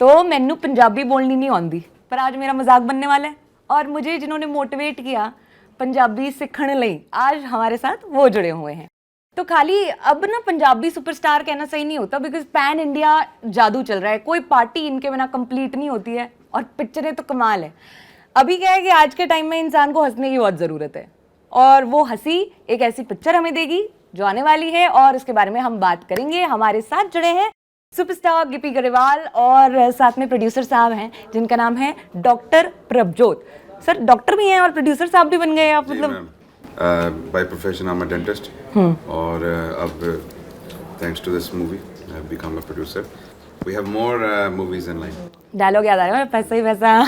तो मैनू पंजाबी बोलनी नहीं आती, पर आज मेरा मजाक बनने वाला है और मुझे जिन्होंने मोटिवेट किया पंजाबी सीखने लई आज हमारे साथ वो जुड़े हुए हैं। तो खाली अब ना पंजाबी सुपरस्टार कहना सही नहीं होता, बिकॉज पैन इंडिया जादू चल रहा है, कोई पार्टी इनके बिना कंप्लीट नहीं होती है और पिक्चरें तो कमाल है। अभी क्या है कि आज के टाइम में इंसान को हंसने की बहुत ज़रूरत है और वो हंसी एक ऐसी पिक्चर हमें देगी जो आने वाली है और इसके बारे में हम बात करेंगे। हमारे साथ जुड़े हैं सुपरस्टार गिप्पी गरेवाल और साथ में प्रोड्यूसर साहब हैं जिनका नाम है डॉक्टर प्रभजोत। सर डॉक्टर भी हैं और प्रोड्यूसर साहब भी बन गए आप, मतलब by profession I am a dentist और अब thanks to this movie I have become a producer. We have more movies in line. Dialogue याद आ रहा है, पैसा ही पैसा।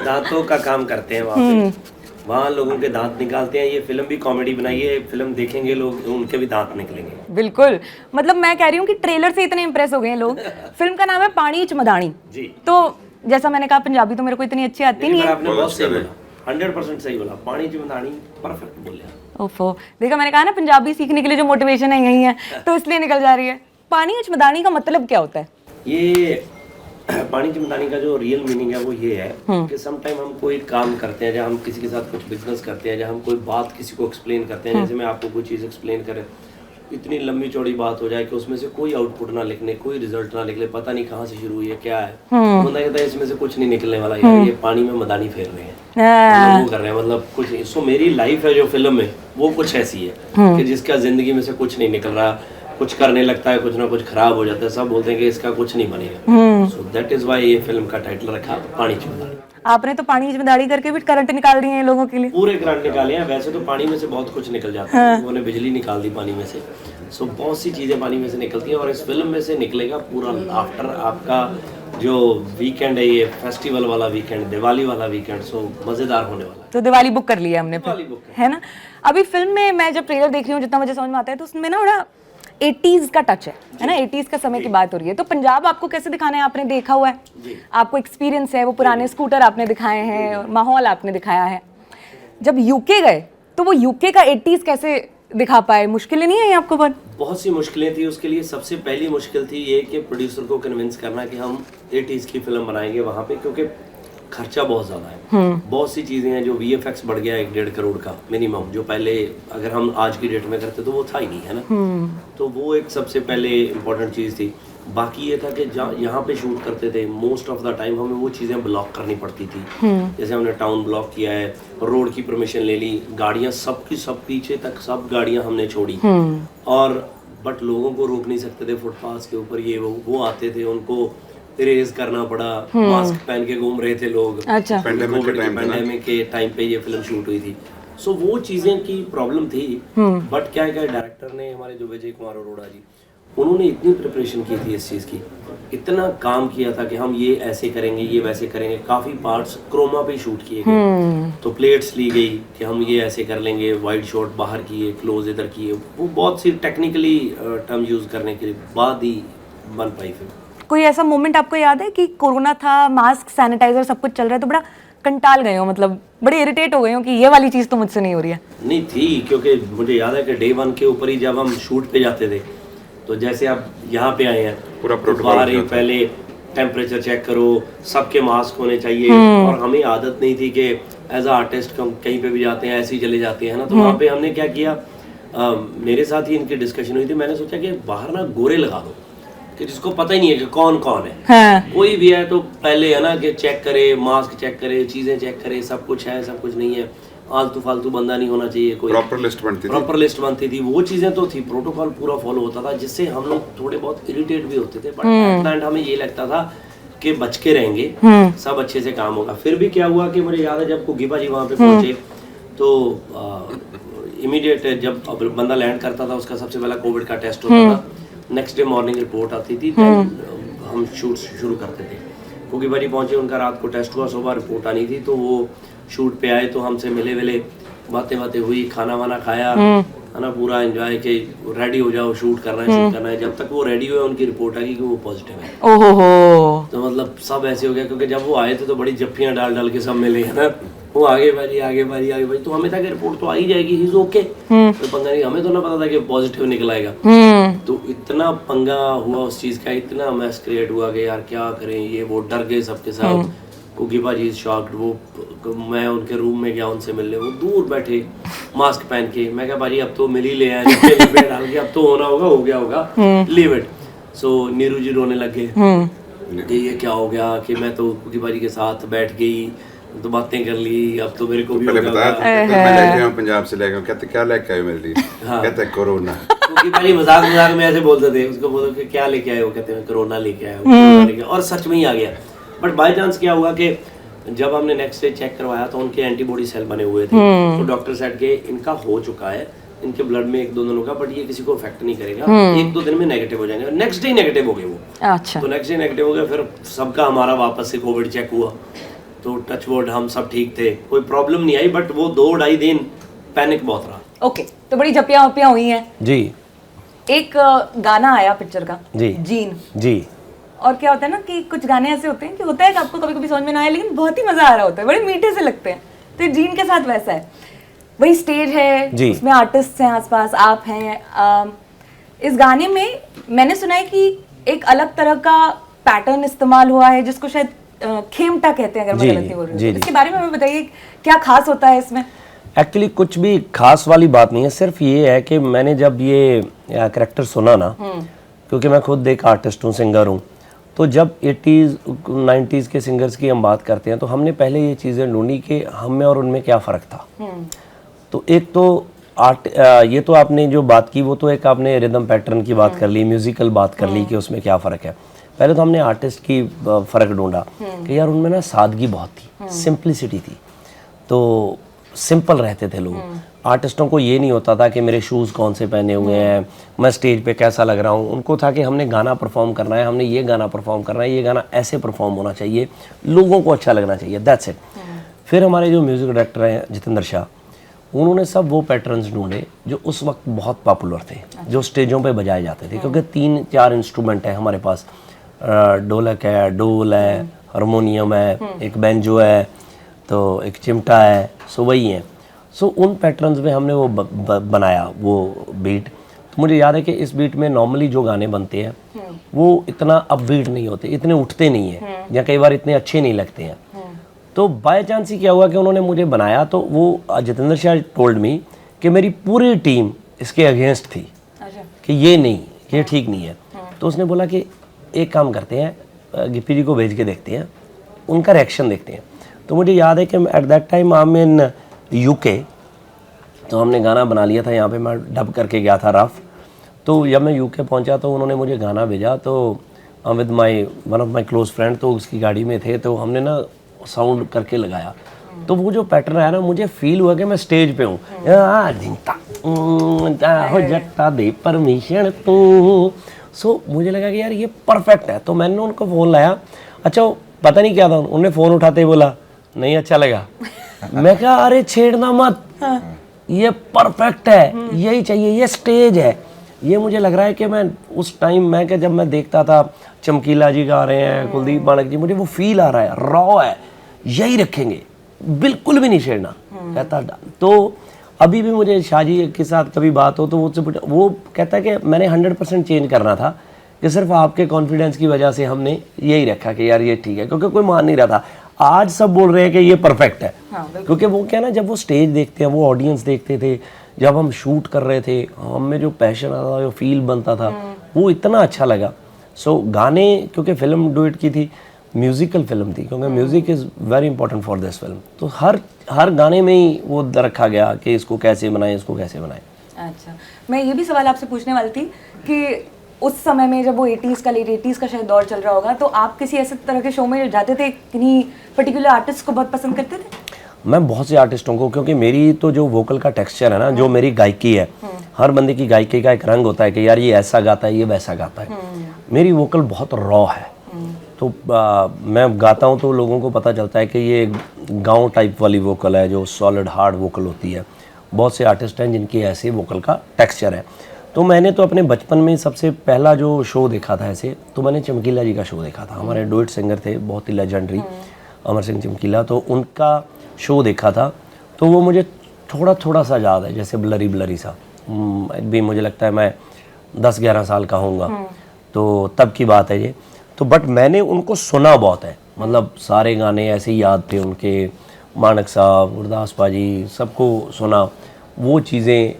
दांतों का काम करते हैं वहाँ पे, वहाँ लोगों के दांत निकालते हैं। ये फिल्म भी कॉमेडी बनाई है, फिल्म देखेंगे लोग उनके भी दांत निकलेंगे। बिल्कुल, मतलब मैं कह रही हूँ कि ट्रेलर से इतने इंप्रेस हो गए हैं लोग। फिल्म का नाम है पानी च मदानी जी। तो जैसा मैंने कहा पंजाबी तो मेरे को इतनी अच्छी आती नहीं है। आपने बहुत सही बोला, 100% सही बोला, पानी च मदानी परफेक्ट बोले। ओफो, देखा मैंने कहा ना पंजाबी सीखने के लिए जो मोटिवेशन है यही है, तो इसलिए निकल जा रही है। पानी च मदानी का मतलब क्या होता है? ये पानी की मदानी का जो रियल मीनिंग है वो ये है कि सम टाइम हम कोई काम करते हैं, जब हम किसी के साथ कुछ बिजनेस करते हैं, जब हम कोई बात किसी को एक्सप्लेन करते हैं, जैसे मैं आपको कोई चीज़ एक्सप्लेन करें, इतनी लंबी चौड़ी बात हो जाए कि उसमें से कोई आउटपुट ना निकले, कोई रिजल्ट ना निकले, पता नहीं कहाँ से शुरू हुई है, क्या है, बंदा कहता है इसमें से कुछ नहीं निकलने वाला, यार ये पानी में मदानी फेर रहे हैं, वो कर रहे हैं, मतलब कुछ। सो मेरी लाइफ है जो फिल्म में वो कुछ ऐसी है कि जिसका जिंदगी में से कुछ नहीं निकल रहा, कुछ करने लगता है, कुछ ना कुछ खराब हो जाता है, सब बोलते हैं कि इसका कुछ नहीं बनेगा। सो दैट इज व्हाई ये फिल्म का टाइटल रखा पानी च मदानी। आपने तो पानी च मदानी करके भी करंट निकाल दिए हैं लोगों के लिए। पूरे करंट निकाले हैं। वैसे तो पानी में से बहुत कुछ निकल जाता है, उन्होंने बिजली निकाल दी पानी में से। सो बहुत सी चीजें पानी में से निकलती हैं और इस फिल्म में से निकलेगा पूरा आफ्टर आपका जो वीकेंड है, ये फेस्टिवल वाला वीकेंड, दिवाली वाला वीकेंड। सो मजेदार होने वाला है। तो दिवाली बुक कर लिया हमने, दिवाली बुक है ना। अभी फिल्म में मैं जब ट्रेलर देख रही हूँ, जितना मुझे समझ में आता है, तो उसमें ना बड़ा 80s का टच है ना, 80s का समय की बात हो रही है। तो पंजाब आपको कैसे दिखाना है? आपने देखा हुआ है, आपको एक्सपीरियंस है, वो पुराने स्कूटर आपने दिखाए हैं, माहौल आपने दिखाया है। जब यूके गए तो वो यूके का 80s कैसे दिखा पाए? मुश्किलें नहीं आई आपको? बहुत सी मुश्किलें थी। उसके लिए सबसे पहली मुश्किल थी ये कि प्रोड्यूसर को कन्विंस करना कि हम 80s की फिल्म बनाएंगे वहाँ पे, क्योंकि खर्चा बहुत ज़्यादा है। बहुत सी चीज़ें हैं जो VFX बढ़ गया 1-1.5 करोड़ का मिनिमम, जो पहले अगर हम आज की डेट में करते तो वो था ही नहीं, है ना। तो वो एक सबसे पहले इम्पोर्टेंट चीज़ थी। बाकी ये था कि यहाँ पे शूट करते थे, मोस्ट ऑफ द टाइम हमें वो चीज़ें ब्लॉक करनी पड़ती थी। जैसे हमने टाउन ब्लॉक किया है, रोड की परमिशन ले ली, गाड़ियाँ सबकी सब पीछे तक सब गाड़ियाँ हमने छोड़ी, और बट लोगों को रोक नहीं सकते थे फुटपाथ के ऊपर, ये वो आते थे, उनको इरेज करना पड़ा, मास्क पहन के घूम रहे थे लोग। अच्छा, पैंडेमिक के टाइम पे ये फिल्म शूट हुई थी। सो वो चीज़ें की प्रॉब्लम थी। बट क्या डायरेक्टर ने, हमारे जो विजय कुमार अरोड़ा जी, उन्होंने इतनी प्रिपरेशन की थी इस चीज़ की, इतना काम किया था कि हम ये ऐसे करेंगे, ये वैसे करेंगे। काफ़ी पार्ट्स क्रोमा पे शूट किए गए, तो प्लेट्स ली गई कि हम ये ऐसे कर लेंगे, वाइड शॉट बाहर किए, क्लोज इधर किए, वो बहुत सी टेक्निकली टर्म यूज़ करने के बाद ही बन पाई फिल्म। कोई ऐसा मोमेंट आपको याद है कि कोरोना था, मास्क सैनिटाइजर सब कुछ चल रहा है, तो बड़ा कंटाल गए हो, मतलब बड़े इरिटेट हो गए हो कि ये वाली चीज़ तो मुझसे नहीं हो रही है? नहीं थी, क्योंकि मुझे याद है कि डे 1 के ऊपर ही जब हम शूट पे जाते थे, तो जैसे आप यहाँ पे आए हैं, पूरा बाहर ही पहले टेम्परेचर चेक करो, सबके मास्क होने चाहिए, और हमें आदत नहीं थी कि एज अ आर्टिस्ट कहीं पे भी जाते हैं ऐसे ही चले जाते हैं ना। तो वहाँ पे हमने क्या किया, मेरे साथ ही इनकी डिस्कशन हुई थी, मैंने सोचा कि बाहर ना गोरे लगा दो कि जिसको पता ही नहीं है कि कौन कौन है। हाँ। कोई भी है तो पहले है ना कि चेक करे, मास्क चेक करे, चीज़ें चेक करे, सब कुछ है सब कुछ नहीं है, आलतू फालतू बंदा नहीं होना चाहिए, कोई प्रॉपर लिस्ट बनती थी। वो चीज़ें तो थी, प्रोटोकॉल पूरा फॉलो होता था, जिससे हम लोग थोड़े बहुत इरिटेट भी होते थे, बट एट द एंड हमें ये लगता था कि बच के रहेंगे, सब अच्छे से काम होगा। फिर भी क्या हुआ कि मुझे याद है जब कुकीपा जी वहाँ पे पहुँचे, तो इमीडिएट जब बंदा लैंड करता था उसका सबसे पहला कोविड का टेस्ट होता था, नेक्स्ट डे मॉर्निंग रिपोर्ट आती थी, हम शूट शुरू करते थे। क्योंकि भाई पहुंचे, उनका रात को टेस्ट हुआ, सुबह रिपोर्ट आनी थी, तो वो शूट पे आए, तो हमसे मिले विले, बातें हुई, खाना वाना खाया, है ना, पूरा एंजॉय कि रेडी हो जाओ, शूट करना है, शूट करना है। जब तक वो रेडी हुए उनकी रिपोर्ट आई कि वो पॉजिटिव है। ओहो हो। तो मतलब सब ऐसे हो गया, क्योंकि जब वो आए थे तो बड़ी जप्पियां डाल डाल के सब मिले, है ना, वो आगे भाई आगे भाई आगे भाई, तो हमें था कि रिपोर्ट तो आ ही जाएगी, ही इज ओके। तो पंगा नहीं, हमें तो ना पता था कि पॉजिटिव निकल आएगा। तो इतना पंगा हुआ उस चीज का, इतना मैस क्रिएट हुआ कि यार क्या करें, ये वो डर गए सबके साथ। कुकी भाजी शॉक्ड, वो मैं उनके रूम में गया उनसे मिलने, वो दूर बैठे मास्क पहन के। मैं कहा भाजी अब तो मिल ही ले आए, डाल के अब तो होना होगा, हो गया होगा, लीव इट। सो नीरू जी रोने लग गए कि ये क्या हो गया, कि मैं तो कुकी भाजी के साथ बैठ गई, तो बातें कर ली, अब तो मेरे को भी पहले हो बताया गया। था, मैं लेके आया पंजाब से लेके आया। कहते क्या लेके आए मेरे लिए? कहते कोरोना। क्योंकि भाई मजाक मजाक में ऐसे बोलते थे, उसको बोलो कि क्या लेके आए हो, कहते हैं कोरोना लेके आए हो, कोरोना लेके आए। और सच में ही आ गया। बट बाय चांस क्या हुआ कि जब हमने नेक्स्ट डे चेक करवाया तो उनके एंटीबॉडी सेल बने हुए थे। तो डॉक्टर सेड के इनका हो चुका है, इनके ब्लड में 1-2 दिनों का, बट ये किसी को इफेक्ट नहीं करेगा, 1-2 दिन में नेगेटिव हो जाएंगे। नेक्स्ट डे नेगेटिव हो गए वो। अच्छा। तो नेक्स्ट डे नेगेटिव हो गया, फिर सबका हमारा वापस से कोविड चेक हुआ, तो टच वुड हम सब ठीक थे, कोई प्रॉब्लम नहीं आई। बट वो 2-2.5 दिन पैनिक बहुत रहा। ओके, तो बड़ी जपियां वपियां हुई हैं। जी एक गाना आया पिक्चर का, जी जीन। जी। और क्या होता है ना कि कुछ गाने ऐसे होते हैं कि होता है कि आपको कभी कभी समझ में ना आए, लेकिन बहुत ही मजा आ रहा होता है, बड़े मीठे से लगते हैं। तो ये जीन के साथ वैसा है, वही स्टेज है, जी। उसमें आर्टिस्ट हैं आसपास, आप हैं। इस गाने में मैंने सुना है कि एक अलग तरह का पैटर्न इस्तेमाल हुआ है, जिसको शायद खेमटा कहते हैं, अगर मैं जी, गलत नहीं बोल रही हूँ। जी, तो जी। इसके बारे में हमें बताइए, क्या खास होता है इसमें? एक्चुअली कुछ भी खास वाली बात नहीं है, सिर्फ ये है कि मैंने जब ये कैरेक्टर सुना ना, क्योंकि मैं खुद एक आर्टिस्ट हूँ, सिंगर हूँ, तो जब 80s 90s के सिंगर्स की हम बात करते हैं तो हमने पहले ये चीज़ें ढूंढी कि हम में और उनमें क्या फ़र्क था। तो एक तो ये तो आपने जो बात की वो तो एक आपने रिदम पैटर्न की बात कर ली, म्यूजिकल बात कर ली कि उसमें क्या फ़र्क है। पहले तो हमने आर्टिस्ट की फ़र्क ढूंढा कि यार उनमें ना सादगी बहुत थी, सिंप्लिसिटी थी, तो सिंपल रहते थे लोग। आर्टिस्टों को ये नहीं होता था कि मेरे शूज़ कौन से पहने हुए हैं, मैं स्टेज पे कैसा लग रहा हूँ। उनको था कि हमने गाना परफॉर्म करना है, हमने ये गाना परफॉर्म करना है, ये गाना ऐसे परफॉर्म होना चाहिए, लोगों को अच्छा लगना चाहिए, दैट्स इट। फिर हमारे जो म्यूज़िक डायरेक्टर हैं जितेंद्र शाह, उन्होंने सब वो पैटर्न्स ढूंढे जो उस वक्त बहुत पॉपुलर थे, जो स्टेजों पे बजाए जाते थे, क्योंकि 3-4 इंस्ट्रूमेंट है हमारे पास, ढोलक है, डोल है, हारमोनियम है, एक बैंजो है, तो एक चिमटा है, सो वही है। सो उन पैटर्न्स में हमने वो बनाया वो बीट। तो मुझे याद है कि इस बीट में नॉर्मली जो गाने बनते हैं वो इतना अपबीट नहीं होते, इतने उठते नहीं हैं, या कई बार इतने अच्छे नहीं लगते हैं। तो बाय चांस ही क्या हुआ कि उन्होंने मुझे बनाया, तो वो जितेंद्र शाह टोल्ड मी कि मेरी पूरी टीम इसके अगेंस्ट थी कि ये नहीं, ये ठीक नहीं है। तो उसने बोला कि एक काम करते हैं, गिप्पी जी को भेज के देखते हैं, उनका रिएक्शन देखते हैं। तो मुझे याद है कि at that time I am in UK, तो हमने गाना बना लिया था, यहाँ पे मैं डब करके गया था रफ। तो जब मैं यूके पहुँचा तो उन्होंने मुझे गाना भेजा, तो with my one of my close friend, तो उसकी गाड़ी में थे, तो हमने ना साउंड करके लगाया। तो वो जो पैटर्न आया ना, मुझे फील हुआ कि मैं स्टेज पे हूँ, हो जट्टा दे परमिशन तू। सो मुझे लगा कि यार ये परफेक्ट है। तो मैंने उनको फ़ोन लाया, अच्छा पता नहीं क्या था, उन्होंने फ़ोन उठाते ही बोला नहीं अच्छा लगा। मैं कहा अरे छेड़ना मत, ये परफेक्ट है, यही चाहिए, ये स्टेज है। ये मुझे लग रहा है कि मैं उस टाइम मैं जब मैं देखता था चमकीला जी गा रहे हैं, कुलदीप मानक जी, मुझे वो फील आ रहा है, रॉ है, यही रखेंगे, बिल्कुल भी नहीं छेड़ना कहता। तो अभी भी मुझे शाह जी के साथ कभी बात हो तो वो कहता है कि मैंने 100% चेंज करना था, कि सिर्फ आपके कॉन्फिडेंस की वजह से हमने यही रखा कि यार ये ठीक है, क्योंकि कोई मान नहीं रहा था। आज सब बोल रहे हैं कि ये परफेक्ट है। क्योंकि वो क्या ना, जब वो स्टेज देखते हैं, वो ऑडियंस देखते थे, जब हम शूट कर रहे थे, हमें जो पैशन आता था, जो फील बनता था, वो इतना अच्छा लगा। सो गाने, क्योंकि फिल्म डुएट की थी, म्यूजिकल फिल्म थी, क्योंकि music is very important for this film, तो हर गाने में ही वो रखा गया कि इसको कैसे बनाएं, इसको कैसे बनाएं। अच्छा, मैं ये भी सवाल आपसे पूछने वाली थी कि उस समय में जब वो 80s का, लेट 80s का शायद दौर चल रहा होगा, तो आप किसी ऐसे तरह के शो में जाते थे, किन्हीं पर्टिकुलर आर्टिस्ट को बहुत पसंद करते थे? मैं बहुत से आर्टिस्टों को, क्योंकि मेरी तो जो वोकल का टेक्सचर है ना, जो मेरी गायकी है, हर बंदे की गायकी का एक रंग होता है कि यार ये ऐसा गाता है, ये वैसा गाता है। मेरी वोकल बहुत रॉ है, तो मैं गाता हूँ तो लोगों को पता चलता है कि ये गांव टाइप वाली वोकल है, जो सॉलिड हार्ड वोकल होती है, बहुत से आर्टिस्ट हैं जिनके ऐसे वोकल का टेक्सचर है। तो मैंने तो अपने बचपन में सबसे पहला जो शो देखा था ऐसे, तो मैंने चमकीला जी का शो देखा था। हमारे डुएट सिंगर थे बहुत ही लेजेंडरी, अमर सिंह चमकीला, तो उनका शो देखा था। तो वो मुझे थोड़ा थोड़ा सा याद है, जैसे ब्लरी सा भी, मुझे लगता है मैं 10-11 साल का होऊंगा, तो तब की बात है ये। तो बट मैंने उनको सुना बहुत है, मतलब सारे गाने ऐसे ही याद थे उनके, मानक साहब, गुरदास पाजी, सबको सुना। वो चीज़ें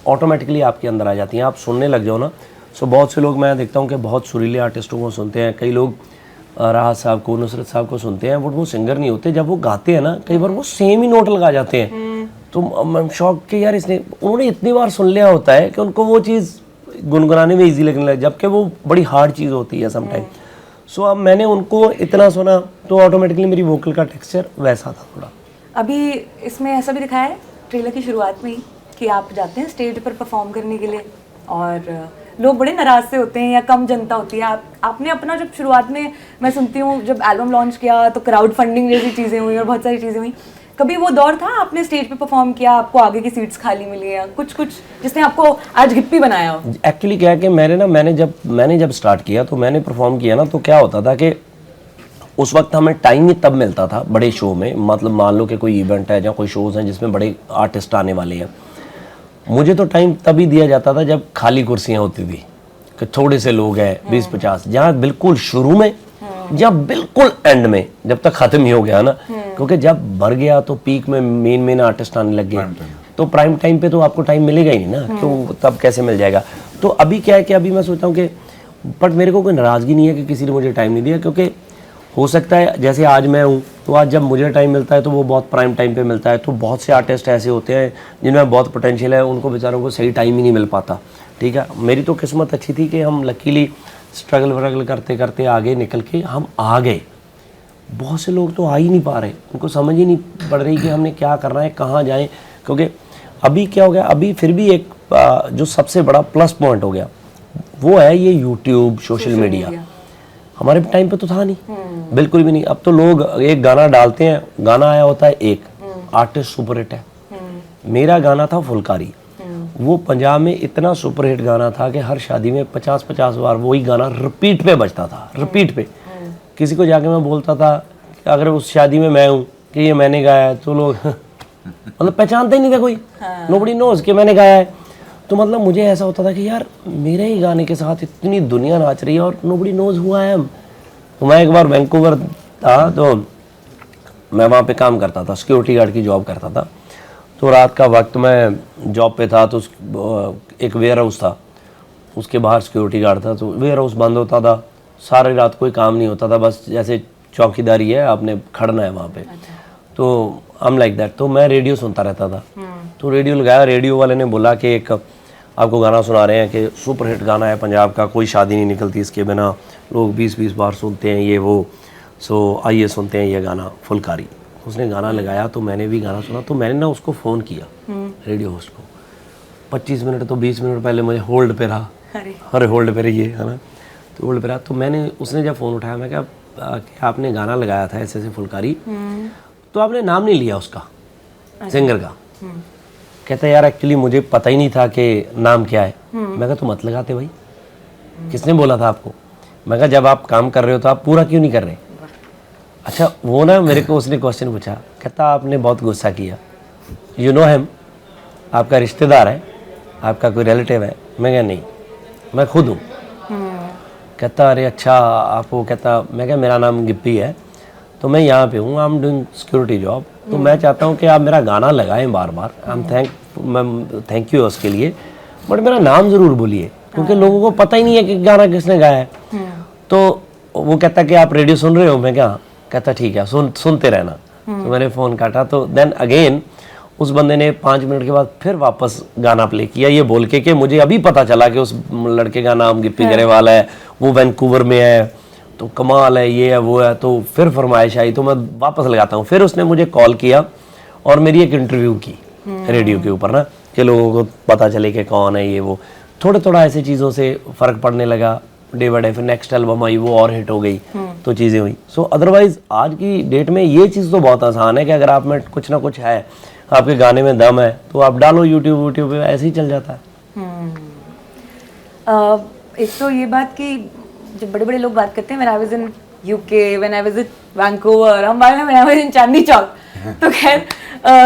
ऑटोमेटिकली आपके अंदर आ जाती हैं, आप सुनने लग जाओ ना। सो बहुत से लोग मैं देखता हूँ कि बहुत सुरीले आर्टिस्टों को सुनते हैं, कई लोग राहत साहब को, नुसरत साहब को सुनते हैं, बट वो सिंगर नहीं होते। जब वो गाते हैं ना, कई बार वो सेम ही नोट लगा जाते हैं, तो मैं शौक के यार उन्होंने इतनी बार सुन लिया होता है कि उनको वो चीज़ गुनगुनाने में ईजी लगने लगे, जबकि वो बड़ी हार्ड चीज़ होती है समटाइम। सो अब मैंने उनको इतना सुना तो ऑटोमेटिकली मेरी वोकल का टेक्सचर वैसा था थोड़ा। अभी इसमें ऐसा भी दिखाया है ट्रेलर की शुरुआत में ही कि आप जाते हैं स्टेज पर परफॉर्म करने के लिए और लोग बड़े नाराज से होते हैं या कम जनता होती है। आपने अपना जब शुरुआत में, मैं सुनती हूँ जब एल्बम लॉन्च किया तो क्राउड फंडिंग जैसी चीज़ें हुई और बहुत सारी चीज़ें हुई, कभी वो दौर था आपने स्टेज पे परफॉर्म किया, आपको आगे की सीट्स खाली मिली या कुछ जिसने आपको आज गिप्पी बनाया हो? एक्चुअली क्या है कि मैंने जब स्टार्ट किया तो मैंने परफॉर्म किया ना, तो क्या होता था कि उस वक्त हमें टाइम ही तब मिलता था बड़े शो में, मतलब मान लो कि कोई इवेंट है या कोई शोज़ हैं जिसमें बड़े आर्टिस्ट आने वाले हैं, मुझे तो टाइम तभी दिया जाता था जब खाली कुर्सियाँ होती थी कि थोड़े से लोग हैं 20-50, जहाँ बिल्कुल शुरू में या बिल्कुल एंड में, जब तक ख़त्म ही हो गया ना, क्योंकि जब भर गया तो पीक में मेन आर्टिस्ट आने लग गए, तो प्राइम टाइम पे तो आपको टाइम मिलेगा ही नहीं ना, क्यों तब कैसे मिल जाएगा। तो अभी क्या है कि अभी मैं सोचता हूँ कि बट मेरे को कोई नाराज़गी नहीं है कि किसी ने मुझे टाइम नहीं दिया, क्योंकि हो सकता है जैसे आज मैं हूँ तो आज जब मुझे टाइम मिलता है तो वो बहुत प्राइम टाइम पे मिलता है। तो बहुत से आर्टिस्ट ऐसे होते हैं जिनमें बहुत पोटेंशियल है, उनको बेचारों को सही टाइम ही नहीं मिल पाता। ठीक है, मेरी तो किस्मत अच्छी थी कि हम लकीली स्ट्रगल व्रगल करते करते आगे निकल के हम आ गए। बहुत से लोग तो आ ही नहीं पा रहे, उनको समझ ही नहीं पड़ रही कि हमने क्या करना है, कहाँ जाएँ। क्योंकि अभी क्या हो गया, अभी फिर भी एक जो सबसे बड़ा प्लस पॉइंट हो गया वो है ये यूट्यूब, सोशल मीडिया। हमारे टाइम पे तो था नहीं, बिल्कुल भी नहीं। अब तो लोग एक गाना डालते हैं, गाना आया होता है एक, आर्टिस्ट सुपर हिट है। मेरा गाना था फुलकारी, वो पंजाब में इतना सुपर हिट गाना था कि हर शादी में 50-50 बार वही गाना रिपीट पे बजता था, रिपीट पे। किसी को जाके मैं बोलता था कि अगर उस शादी में मैं हूँ कि ये मैंने गाया है, तो लोग मतलब पहचानते ही नहीं था कोई, नोबडी नोज कि मैंने गाया है। तो मतलब मुझे ऐसा होता था कि यार मेरे ही गाने के साथ इतनी दुनिया नाच रही है और नोबडी नोज हुआ है। तो मैं एक बार वैंकूवर था, तो मैं वहाँ पे काम करता था, सिक्योरिटी गार्ड की जॉब करता था। तो रात का वक्त मैं जॉब पे था, तो एक वेयर हाउस था, उसके बाहर सिक्योरिटी गार्ड था। तो वेयर हाउस बंद होता था, सारी रात कोई काम नहीं होता था, बस जैसे चौकीदारी है, आपने खड़ना है वहाँ पे। तो I'm like that। तो मैं रेडियो सुनता रहता था। तो रेडियो लगाया, रेडियो वाले ने बोला कि एक आपको गाना सुना रहे हैं कि सुपर हिट गाना है पंजाब का, कोई शादी नहीं निकलती इसके बिना, लोग 20-20 बार सुनते हैं ये वो, सो आइए सुनते हैं ये गाना फुलकारी। उसने गाना लगाया तो मैंने भी गाना सुना। तो मैंने ना उसको फ़ोन किया, रेडियो होस्ट को। 25 मिनट तो 20 मिनट पहले मुझे होल्ड पे रहा, अरे होल्ड पे रहिए, है ना। तो होल्ड पे रहा, तो मैंने, उसने जब फ़ोन उठाया, मैं कहा कि आपने गाना लगाया था ऐसे ऐसे फुलकारी, तो आपने नाम नहीं लिया उसका, सिंगर का। कहता यार एक्चुअली मुझे पता ही नहीं था कि नाम क्या है। मैं कहा तो मत लगाते भाई, किसने बोला था आपको? मैं कहा जब आप काम कर रहे हो तो आप पूरा क्यों नहीं कर रहे? अच्छा वो ना मेरे को उसने क्वेश्चन पूछा, कहता आपने बहुत गुस्सा किया, यू नो हिम, आपका रिश्तेदार है, आपका कोई रिलेटिव है? मैं कहा नहीं, मैं खुद हूँ। कहता अरे अच्छा आपको, कहता मैं क्या मेरा नाम गिप्पी है, तो मैं यहाँ पे हूँ, I am doing security job, तो मैं चाहता हूँ कि आप मेरा गाना लगाएं बार बार, थैंक यू उसके लिए, बट मेरा नाम ज़रूर बोलिए, क्योंकि लोगों को पता ही नहीं है कि गाना किसने गाया है। तो वो कहता कि आप रेडियो सुन रहे हो? मैं क्या? कहता ठीक है सुनते रहना। तो मैंने फ़ोन काटा, तो देन अगेन उस बंदे ने 5 मिनट के बाद फिर वापस गाना प्ले किया, ये बोल के कि मुझे अभी पता चला कि उस लड़के का नाम गिप्पी गरेवाल है, वो वैंकूवर में है, तो कमाल है, ये है वो है। तो फिर फरमाइश आई तो मैं वापस लगाता हूँ। फिर उसने मुझे कॉल किया और मेरी एक इंटरव्यू की रेडियो के ऊपर ना, कि लोगों को पता चले कि कौन है ये वो। थोड़ा ऐसी चीज़ों से फ़र्क पड़ने लगा डे बाय डे। फिर नेक्स्ट एल्बम आई, वो और हिट हो गई, तो चीज़ें हुई। सो अदरवाइज़ आज की डेट में ये चीज़ तो बहुत आसान है कि अगर आप में कुछ ना कुछ है, आपके गाने में दम है तो आप डालो यूट्यूब पे, ऐसे ही चल जाता है। एक तो ये बात कि जब बड़े बड़े लोग बात करते हैं, when I was in UK, when I was in Vancouver, हम बात में I was in Chandni Chowk, तो खैर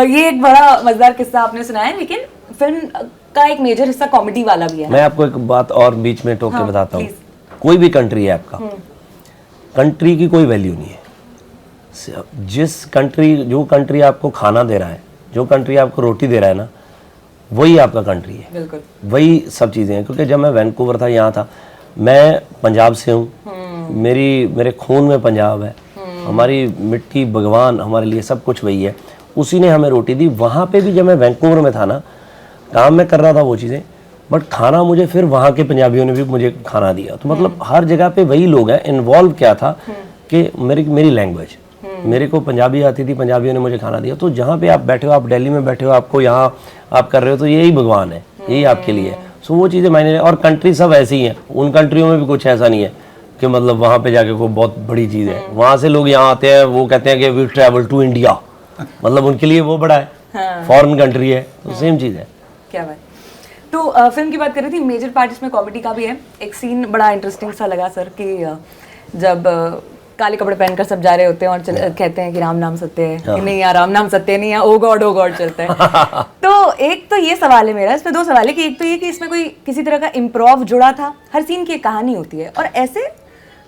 ये एक बड़ा मजेदार किस्सा आपने सुनाया है, लेकिन फिल्म का एक मेजर हिस्सा कॉमेडी वाला भी है। मैं आपको एक बात और बीच में टोक के हाँ, बताता हूँ, please। कोई भी कंट्री है आपका, कंट्री की कोई वैल्यू नहीं है। जो कंट्री आपको खाना दे रहा है, जो कंट्री आपको रोटी दे रहा है ना, वही आपका कंट्री है। बिल्कुल। वही सब चीज़ें हैं। क्योंकि जब मैं वैंकूवर था, यहाँ था, मैं पंजाब से हूँ, मेरे खून में पंजाब है, हमारी मिट्टी भगवान हमारे लिए सब कुछ वही है, उसी ने हमें रोटी दी। वहाँ पे भी जब मैं वैंकूवर में था ना, काम में कर रहा था वो चीज़ें, बट खाना मुझे फिर वहाँ के पंजाबियों ने भी मुझे खाना दिया। तो मतलब हर जगह पे वही लोग हैं। इन्वॉल्व क्या था कि मेरी लैंग्वेज, मेरे को पंजाबी आती थी, पंजाबियों ने मुझे खाना दिया। तो जहाँ पे आप बैठे हो, आप दिल्ली में बैठे हो, आपको यहाँ आप कर रहे हो, तो यही भगवान है, यही आपके लिए है। सो वो चीज़ें मायने, और कंट्री सब ऐसी हैं, उन कंट्रियों में भी कुछ ऐसा नहीं है कि मतलब वहाँ पे जाके कोई बहुत बड़ी चीज़ है। वहाँ से लोग यहाँ आते हैं, वो कहते हैं कि वी ट्रैवल टू इंडिया, मतलब उनके लिए वो बड़ा है, फॉरेन कंट्री है, तो सेम चीज़ है। क्या बात। तो फिल्म की बात कर रही थी, मेजर पार्ट इसमें कॉमेडी का भी है। एक सीन बड़ा इंटरेस्टिंग सा लगा सर कि जब काले कपड़े पहनकर सब जा रहे होते हैं और कहते हैं कि राम नाम सत्य है, कि नहीं यार राम नाम सत्य नहीं है, ओ गॉड चलता है। तो एक तो ये सवाल है मेरा, इसमें दो सवाल है कि एक तो ये कि इसमें कोई किसी तरह का इम्प्रोव जुड़ा था, हर सीन की एक कहानी होती है, और ऐसे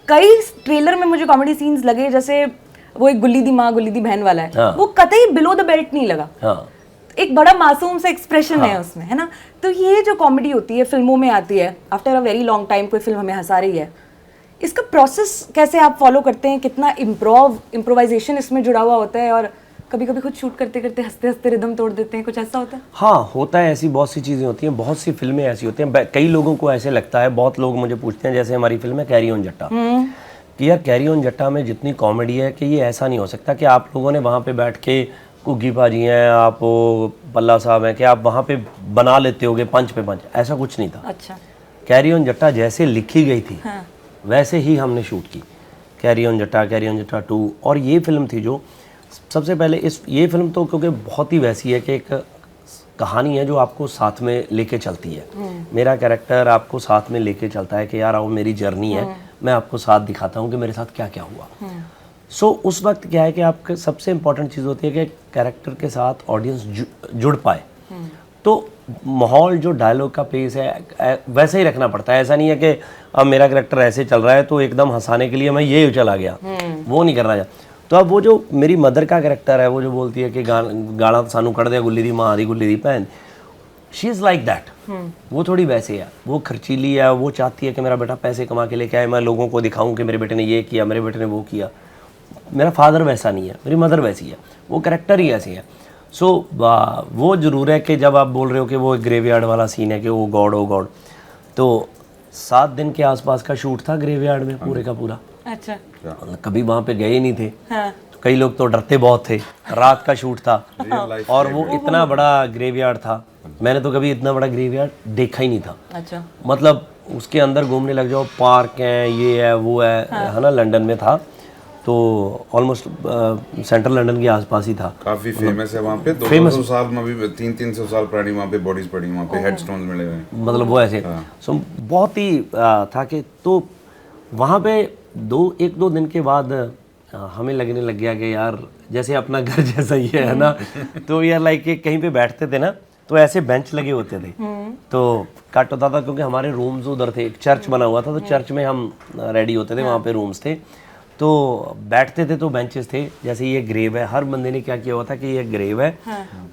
कई ट्रेलर में मुझे कॉमेडी सीन्स लगे, जैसे वो एक गुल्ली दी माँ गुल्ली दी बहन वाला है, वो कतई बिलो द बेल्ट नहीं लगा, एक बड़ा मासूम सा एक्सप्रेशन है उसमें, है ना। तो ये जो कॉमेडी होती है फिल्मों में आती है, after a very long time कोई फिल्म हमें हंसा रही है, इसका प्रोसेस कैसे आप फॉलो करते हैं, कितना इम्प्रोवाइजेशन इसमें जुड़ा हुआ होता है, और कभी कभी खुद शूट करते करते हंसते हंसते रिदम तोड़ देते हैं, कुछ ऐसा होता है? हाँ, होता है, ऐसी बहुत सी चीज़ें होती हैं, बहुत सी फिल्में ऐसी होती हैं। कई लोगों को ऐसे लगता है, बहुत लोग मुझे पूछते हैं, जैसे हमारी फिल्म है कैरी ऑन जट्टा, कि यार कैरी ऑन जट्टा में जितनी कॉमेडी है कि ये ऐसा नहीं हो सकता कि आप लोगों ने वहाँ पे बैठ के, कुग्गी भाजी हैं, आप पल्ला साहब हैं, कि आप वहाँ पे बना लेते होगे पंच पे पंच, ऐसा कुछ नहीं था। अच्छा। कैरी ऑन जट्टा जैसे लिखी गई थी, हाँ, वैसे ही हमने शूट की कैरी ऑन जट्टा 2। और ये फिल्म थी जो सबसे पहले ये फिल्म तो क्योंकि बहुत ही वैसी है कि एक कहानी है जो आपको साथ में लेके चलती है। मेरा कैरेक्टर आपको साथ में लेके चलता है कि यार आओ मेरी जर्नी है, मैं आपको साथ दिखाता हूँ कि मेरे साथ क्या क्या हुआ। सो उस वक्त क्या है कि आपके सबसे इम्पॉर्टेंट चीज़ होती है कि कैरेक्टर के साथ ऑडियंस जुड़ पाए। तो माहौल जो डायलॉग का पेस है वैसे ही रखना पड़ता है। ऐसा नहीं है कि अब मेरा कैरेक्टर ऐसे चल रहा है तो एकदम हंसाने के लिए मैं ये चला गया, वो नहीं करना चाहिए। तो अब वो जो मेरी मदर का कैरेक्टर है, वो जो बोलती है कि गाना सानू कड़ दे गुल्ली दी माँ दी गुल्ली दी भैन, शी इज़ लाइक दैट। वो थोड़ी वैसे है, वो खर्चीली है, वो चाहती है कि मेरा बेटा पैसे कमा के लेके आए, मैं लोगों को दिखाऊं कि मेरे बेटे ने ये किया, मेरे बेटे ने वो किया। मेरा फादर वैसा नहीं है, मेरी मदर वैसी है, वो कैरेक्टर ही ऐसी है। सो वो ज़रूर है कि जब आप बोल रहे हो कि वो एक ग्रेवयार्ड वाला सीन है कि ओ गॉड, तो 7 दिन के आसपास का शूट था ग्रेवयार्ड में पूरे का पूरा। अच्छा। मतलब कभी वहाँ पे गए नहीं थे। हाँ। तो कई लोग तो डरते बहुत थे। रात का शूट था और वो इतना बड़ा ग्रेवयार्ड था, मैंने तो कभी इतना बड़ा ग्रेवयार्ड देखा ही नहीं था। अच्छा। मतलब उसके अंदर घूमने लग जाओ, पार्क हैं, ये है वो है ना। लंदन में था तो ऑलमोस्ट सेंट्रल लंदन के आसपास ही था। काफी फेमस है वहाँ पे। 200 साल में भी 300 साल पुरानी वहाँ पे बॉडीज पड़ी, वहाँ पे हेडस्टोन्स मिले हुए हैं, मतलब वो ऐसे। सो बहुत ही था कि तो वहाँ पे 1-2 दिन के बाद हमें लगने लग गया कि यार जैसे अपना घर जैसा ही है ना। तो यार लाइक कहीं पे बैठते थे ना तो ऐसे बेंच लगे होते थे तो कट होता था, क्योंकि हमारे रूम्स उधर थे, एक चर्च बना हुआ था तो चर्च में हम रेडी होते थे, वहाँ पे रूम्स थे तो बैठते थे तो बेंचेस थे। जैसे ये ग्रेव है, हर बंदे ने क्या किया हुआ था कि ये ग्रेव है,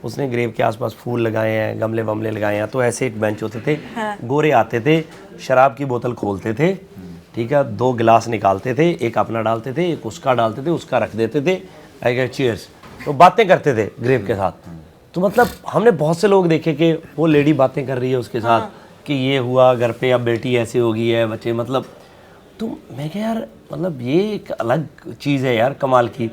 उसने ग्रेव के आसपास फूल लगाए हैं, गमले वमले लगाए हैं। तो ऐसे एक बेंच होते थे, गोरे आते थे, शराब की बोतल खोलते थे, ठीक है, 2 गिलास निकालते थे, एक अपना डालते थे, एक उसका डालते थे, उसका रख देते थे, आई चीयर्स, तो बातें करते थे ग्रेव के साथ। तो मतलब हमने बहुत से लोग देखे कि वो लेडी बातें कर रही है उसके साथ कि ये हुआ घर पे, अब बेटी ऐसी हो गई है, बच्चे, मतलब। तो मैं क्या यार, मतलब ये एक अलग चीज़ है यार, कमाल की।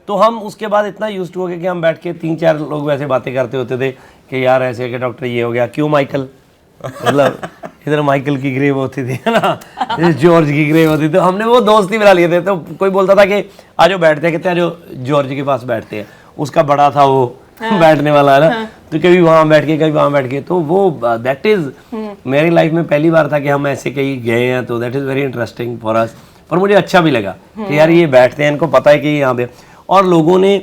तो हम उसके बाद इतना यूज्ड हो गए कि हम बैठ के 3-4 लोग वैसे बातें करते होते थे कि यार ऐसे कि डॉक्टर ये हो गया, क्यों माइकल, मतलब इधर माइकल की ग्रेव होती थी, है ना, जॉर्ज की ग्रेव होती थी। तो हमने वो दोस्ती बना लिए थे। तो कोई बोलता था कि आज बैठते हैं, कहते हैं जो जॉर्ज के पास बैठते हैं, उसका बड़ा था वो बैठने वाला है ना, तो कभी वहाँ बैठ के कभी वहाँ बैठ के, तो वो दैट इज मेरी लाइफ में पहली बार था कि हम ऐसे कहीं गए हैं, तो that is very interesting for us. पर मुझे अच्छा भी लगा कि यार ये बैठते हैं, इनको पता है कि यहाँ पे, और लोगों ने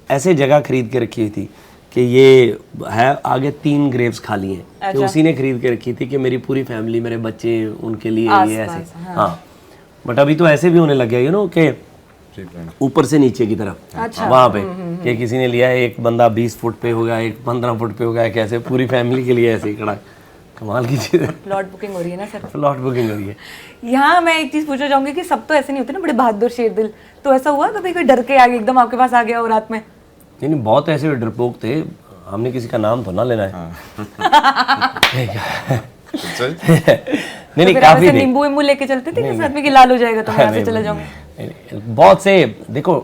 ऐसे जगह खरीद के रखी हुई थी कि ये है आगे 3 ग्रेव्स खाली हैं, तो उसी ने खरीद के रखी थी कि मेरी पूरी फैमिली, मेरे बच्चे, उनके लिए ये ऐसे। हाँ, बट अभी तो ऐसे भी होने लग गया यू नो कि ऊपर से नीचे की तरफ वहाँ पे कि किसी ने लिया है, एक बंदा 20 फुट पे होगा, एक 15 फुट पे होगा, कैसे पूरी फैमिली के लिए ऐसे ही खड़ा। कमाल की चीज़ है। प्लॉट बुकिंग हो रही है ना सर? प्लॉट बुकिंग हो रही है। यहाँ मैं एक चीज पूछना चाहूंगी कि सब तो ऐसे नहीं होते ना, बड़े बहादुर शेरदिल, तो ऐसा हुआ कभी कोई डर के आगे एकदम आपके पास आ गया हो रात में? नहीं, बहुत ऐसे डरपोक थे, हमने किसी का नाम तो ना लेना है। नहीं, काफी थे। नींबू वींबू लेके चलते थे साथ में कि लाल हो जाएगा तो मैं यहाँ से चला जाऊंगा? बहुत से, देखो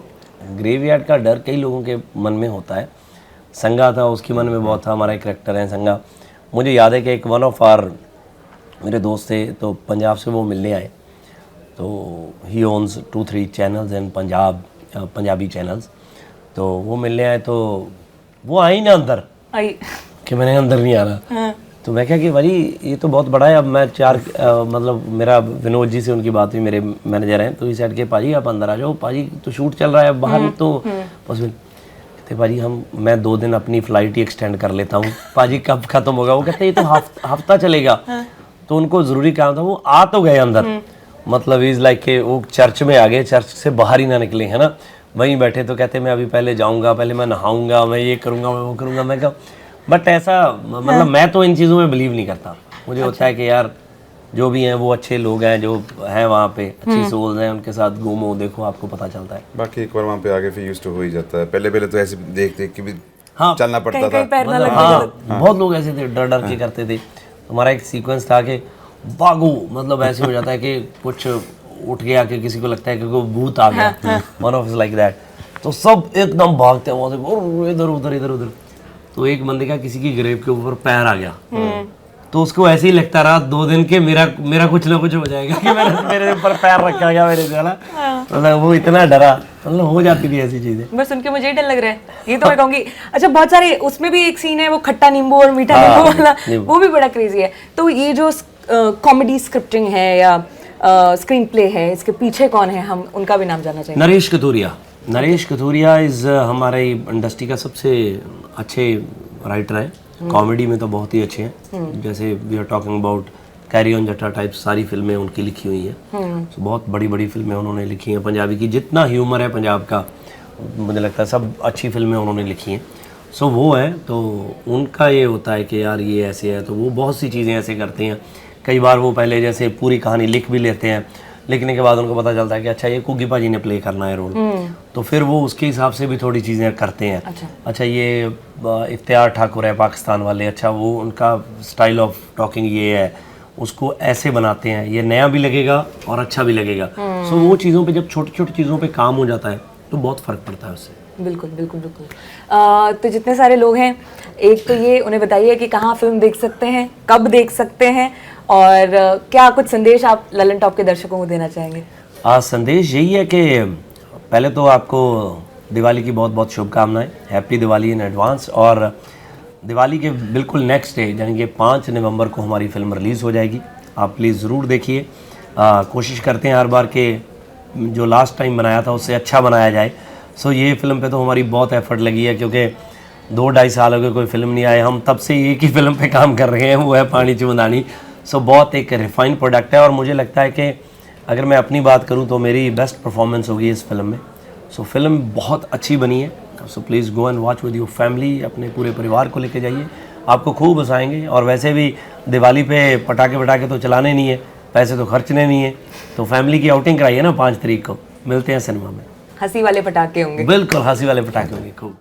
ग्रेवयार्ड का डर कई लोगों के मन में होता है। संगा था, उसके मन में बहुत था। हमारा एक करेक्टर है संगा, मुझे याद है कि एक वन ऑफ आर मेरे दोस्त थे, तो पंजाब से वो मिलने आए, तो ही ons 2-3 channels in Punjab, Punjabi channels, तो वो मिलने आए, तो वो आई ना अंदर कि मैंने अंदर नहीं आना। तो मैं क्या कि भाई ये तो बहुत बड़ा है। अब मैं मतलब मेरा विनोद जी से उनकी बात हुई, मेरे मैनेजर हैं, तो ही सेट के पाजी आप अंदर आ जाओ, पाजी तो शूट चल रहा है बाहर, तो पॉसिबल कहते पाजी मैं 2 दिन अपनी फ्लाइट ही एक्सटेंड कर लेता हूँ। पाजी कब खत्म होगा? वो कहते ये तो हफ्ता चलेगा। तो उनको ज़रूरी काम था, वो आ तो गए अंदर, मतलब इज़ लाइक के वो चर्च में आ गए, चर्च से बाहर ही ना निकले, है ना, वहीं बैठे। तो कहते मैं अभी पहले जाऊँगा, पहले मैं नहाऊँगा, मैं ये करूँगा, मैं वो करूँगा। मैं कहा बट ऐसा मतलब मैं तो इन चीज़ों में बिलीव नहीं करता। मुझे होता है कि यार जो भी हैं वो अच्छे लोग हैं, जो हैं वहाँ पे अच्छी सोल्स हैं, उनके साथ घूमो, देखो, आपको पता चलता है। बाकी एक बार वहाँ पे आगे फिर यूज्ड टू हो ही जाता है। पहले तो ऐसे देख के भी चलना पड़ता था। मतलब बहुत लोग ऐसे थे, डर के करते थे। हमारा एक सीक्वेंस था कि भागो, मतलब ऐसे हो जाता है कि कुछ उठ गया कि किसी को लगता है कि कोई भूत आ गया, one of is like that, तो सब एकदम भागते हैं वहाँ से, इधर उधर। तो एक बंदे का किसी की ग्रेव के ऊपर पैर आ गया, तो उसको ऐसे ही लगता रहा 2 दिन के मेरा कुछ ना कुछ हो जाएगा कि मेरे ऊपर पैर रखा गया मेरे से, मतलब वो इतना डरा, मतलब हो जाती थी ऐसी चीजें। बस सुन के मुझे ही डर लग रहा है, ये तो मैं कहूंगी। अच्छा, बहुत सारे उसमें भी एक सीन है वो खट्टा नींबू और मीठा नींबू वाला, वो भी बड़ा क्रेजी है। तो ये जो कॉमेडी स्क्रिप्टिंग है या स्क्रीन प्ले है, इसके पीछे कौन है, हम उनका भी नाम जानना चाहेंगे। नरेश कथूरिया इज हमारे इंडस्ट्री का सबसे अच्छे राइटर है। कॉमेडी में तो बहुत ही अच्छे हैं, जैसे we are talking about carry on Jatta type, सारी फिल्में उनकी लिखी हुई हैं। तो बहुत बड़ी फिल्में उन्होंने लिखी हैं पंजाबी की, जितना ह्यूमर है पंजाब का मुझे लगता है सब अच्छी फिल्में उन्होंने लिखी हैं। सो वो है, तो उनका ये होता है कि यार ये ऐसे है, तो वो बहुत सी चीज़ें ऐसे करते हैं। कई बार वो पहले जैसे पूरी कहानी लिख भी लेते हैं, लिखने के बाद उनको पता चलता है कि अच्छा ये कुकी पाजी ने प्ले करना है रोल, तो फिर वो उसके हिसाब से भी थोड़ी चीज़ें करते हैं। अच्छा ये इफ्तियार ठाकुर है पाकिस्तान वाले, अच्छा वो उनका स्टाइल ऑफ टॉकिंग ये है, उसको ऐसे बनाते हैं, ये नया भी लगेगा और अच्छा भी लगेगा। सो वो चीज़ों पे जब छोटी छोटी चीज़ों पे काम हो जाता है तो बहुत फ़र्क पड़ता है उससे। बिल्कुल। तो जितने सारे लोग हैं, एक तो ये उन्हें बताइए कि कहाँ फिल्म देख सकते हैं, कब देख सकते हैं, और क्या कुछ संदेश आप ललन टॉप के दर्शकों को देना चाहेंगे? संदेश यही है कि पहले तो आपको दिवाली की बहुत बहुत शुभकामनाएं, हैप्पी दिवाली इन एडवांस। और दिवाली के बिल्कुल नेक्स्ट डे यानी कि 5 नवंबर को हमारी फिल्म रिलीज़ हो जाएगी, आप प्लीज़ ज़रूर देखिए। कोशिश करते हैं हर बार के जो लास्ट टाइम बनाया था उससे अच्छा बनाया जाए। सो ये फिल्म पे तो हमारी बहुत एफर्ट लगी है, क्योंकि 2-2.5 साल हो गए कोई फिल्म नहीं आई, हम तब से एक ही फिल्म पे काम कर रहे हैं, वो है पानी चुमदानी। सो बहुत एक रिफाइन प्रोडक्ट है, और मुझे लगता है कि अगर मैं अपनी बात करूं तो मेरी बेस्ट परफॉर्मेंस होगी इस फिल्म में। सो फिल्म बहुत अच्छी बनी है, so please go and watch with your family, अपने पूरे परिवार को लेके जाइए, आपको खूब हंसाएंगे। और वैसे भी दिवाली पे पटाखे तो चलाने नहीं है, पैसे तो खर्चने नहीं है, तो फैमिली की आउटिंग कराइए ना 5 तारीख को। मिलते हैं सिनेमा में। हंसी वाले पटाखे होंगे। बिल्कुल हंसी वाले पटाखे होंगे खूब।